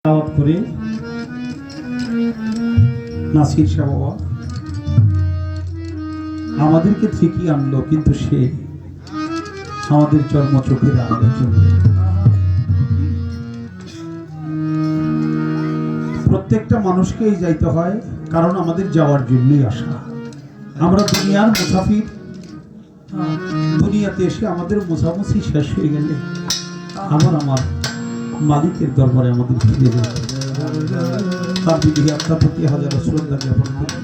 দাওয়াত করে নাসির শাহ বাবা আমাদেরকে ঠিকই আনলো, কিন্তু সে আমাদের জন্ম চোখের আনন্দের জন্য। প্রত্যেকটা মানুষকেই যাইতে হয়, কারণ আমাদের যাওয়ার জন্যই আসা। আমরা দুনিয়ার মুসাফির। দুনিয়াতে এসে আমাদের মোছামুছি শেষ হয়ে গেলে আবার আমার মালিকের দরবারে আমাদের ফিরে যেতে তার বিধি আপনার প্রতি হাজার শ্রদ্ধা জ্ঞাপন করি।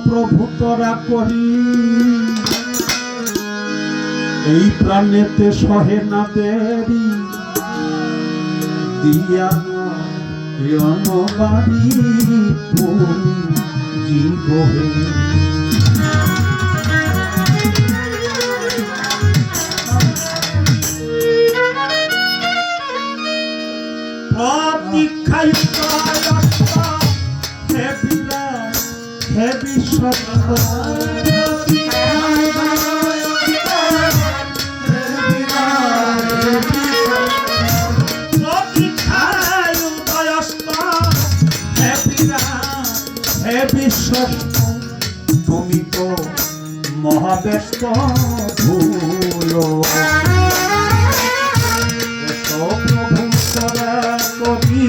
প্রভু তোরা করি এই প্রাণেতে সহে না দেরি দিয়া বাড়ি জীবহে প্রতীক্ষায় হে বিশ্ব তুমি তো মহাব্যস্ত ভুলো প্রভু তারা কবি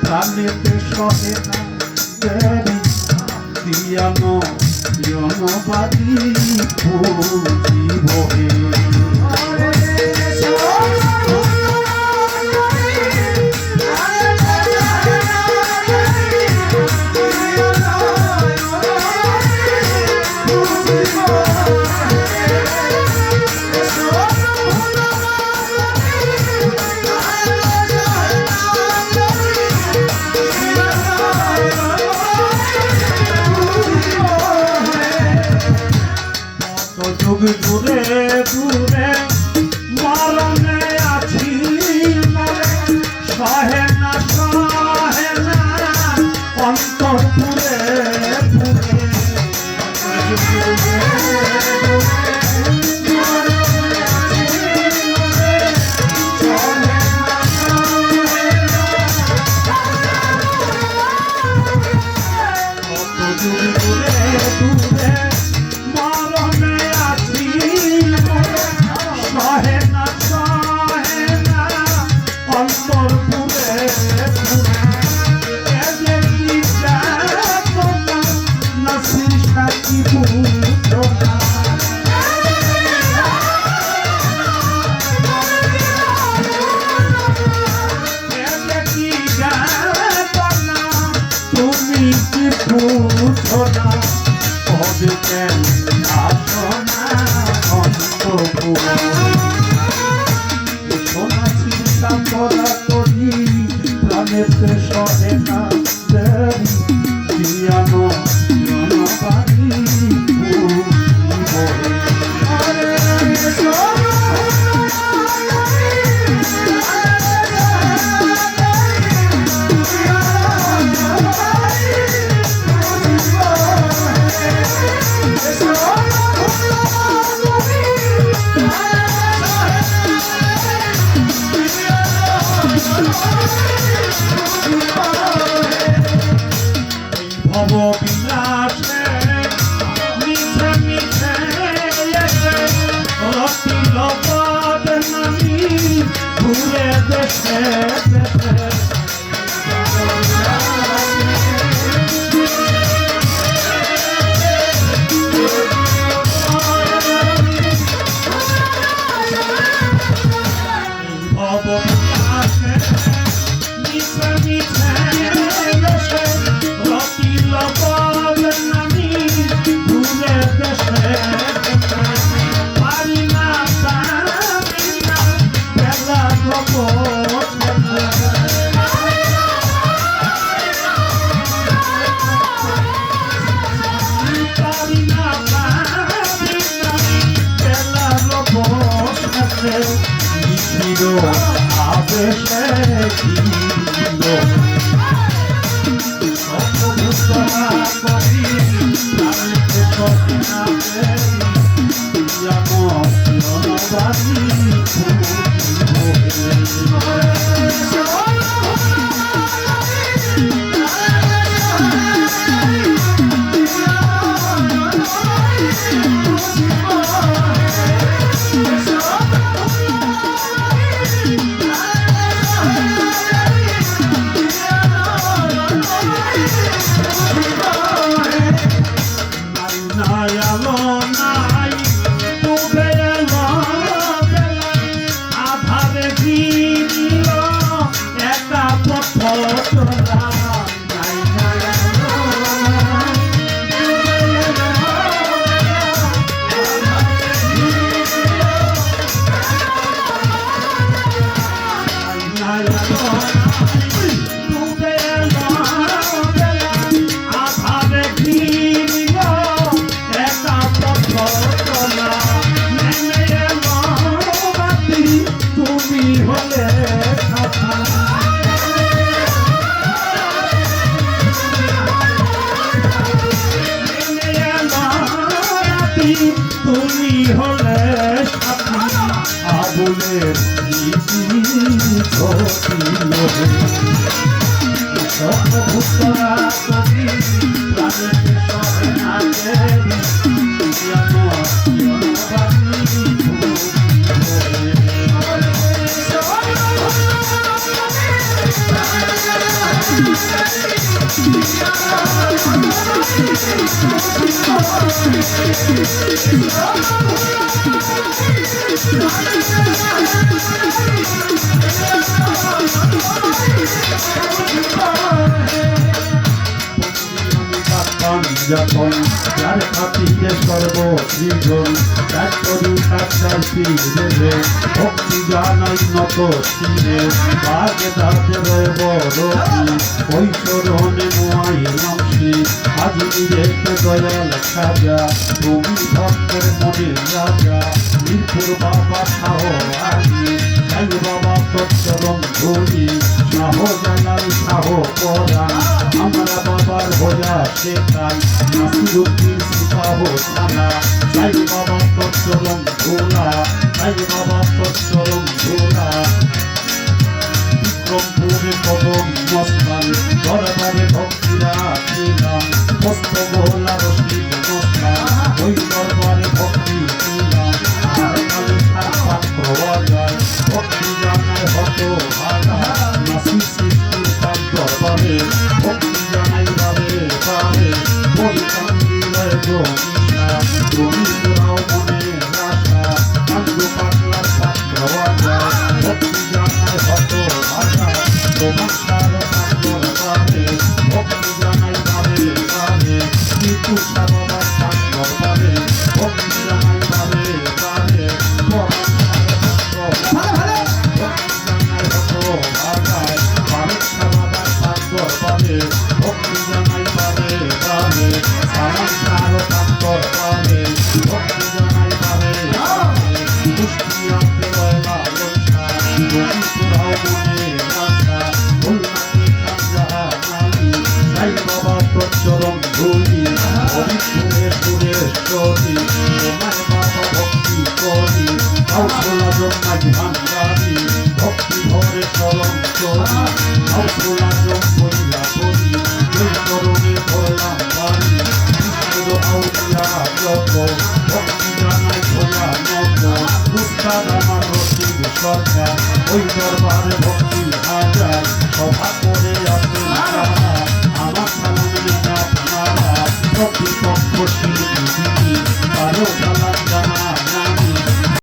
প্রাণেতে সহে না দেরি দিয়ানো বাড়ি জীবহে দূরে দূরে মরণে আছি সহে না অন্তপুরে সহে না দেরি দিয়ানো বাড়ি দূরে দেশে দেশে তুমি হলে আবুলের যখন যার খাতিরে সর্বসৃজন এক করু কাছার ফিরে ভক্তি জানাই নত শিরে বাগে দাঁতে রব রবি ওই শরণে নোয়াই নমসি আজি নিজেকে দয়াল খাজা তুমি ভক্তের মনের রাজা মিরপুর বাবা শাহ আজি তাই বাবা তৎসরণ ধরি শাহ জালাল শাহ পরাণ আমরা বাবার ভোজা শেখাই নাসিরুদ্দিন সিপাহ থানা তাই বাবা তৎসরণ ধোলা তাই বাবা তৎসরণ ধোলা বিক্রমপুরে কদম মস্তান দরবারে ভক্তিরা ছিলাম কষ্ট গোলা রশিদ মস্তান ওই দরবারে ভক্তি ছিলাম আর কালে সাত প্রবাজার ভক্তি জানায় হত ভাগা নাসির সৃষ্টির তার দরবারে ভক্তি জানাই বাবে বাবে বলি কান্দিলে গমিষা তুমি তোরাও মনে রাখা কান্দু পাতলার সাত প্রবাজার ভক্তি জানায় হত ভাগা তোমার সারা তার দরবারে ভক্তি জানাই বাবে বাবে কিন্তু সারা তার দরবারে ভক্তি ওই দরবারে ভক্তি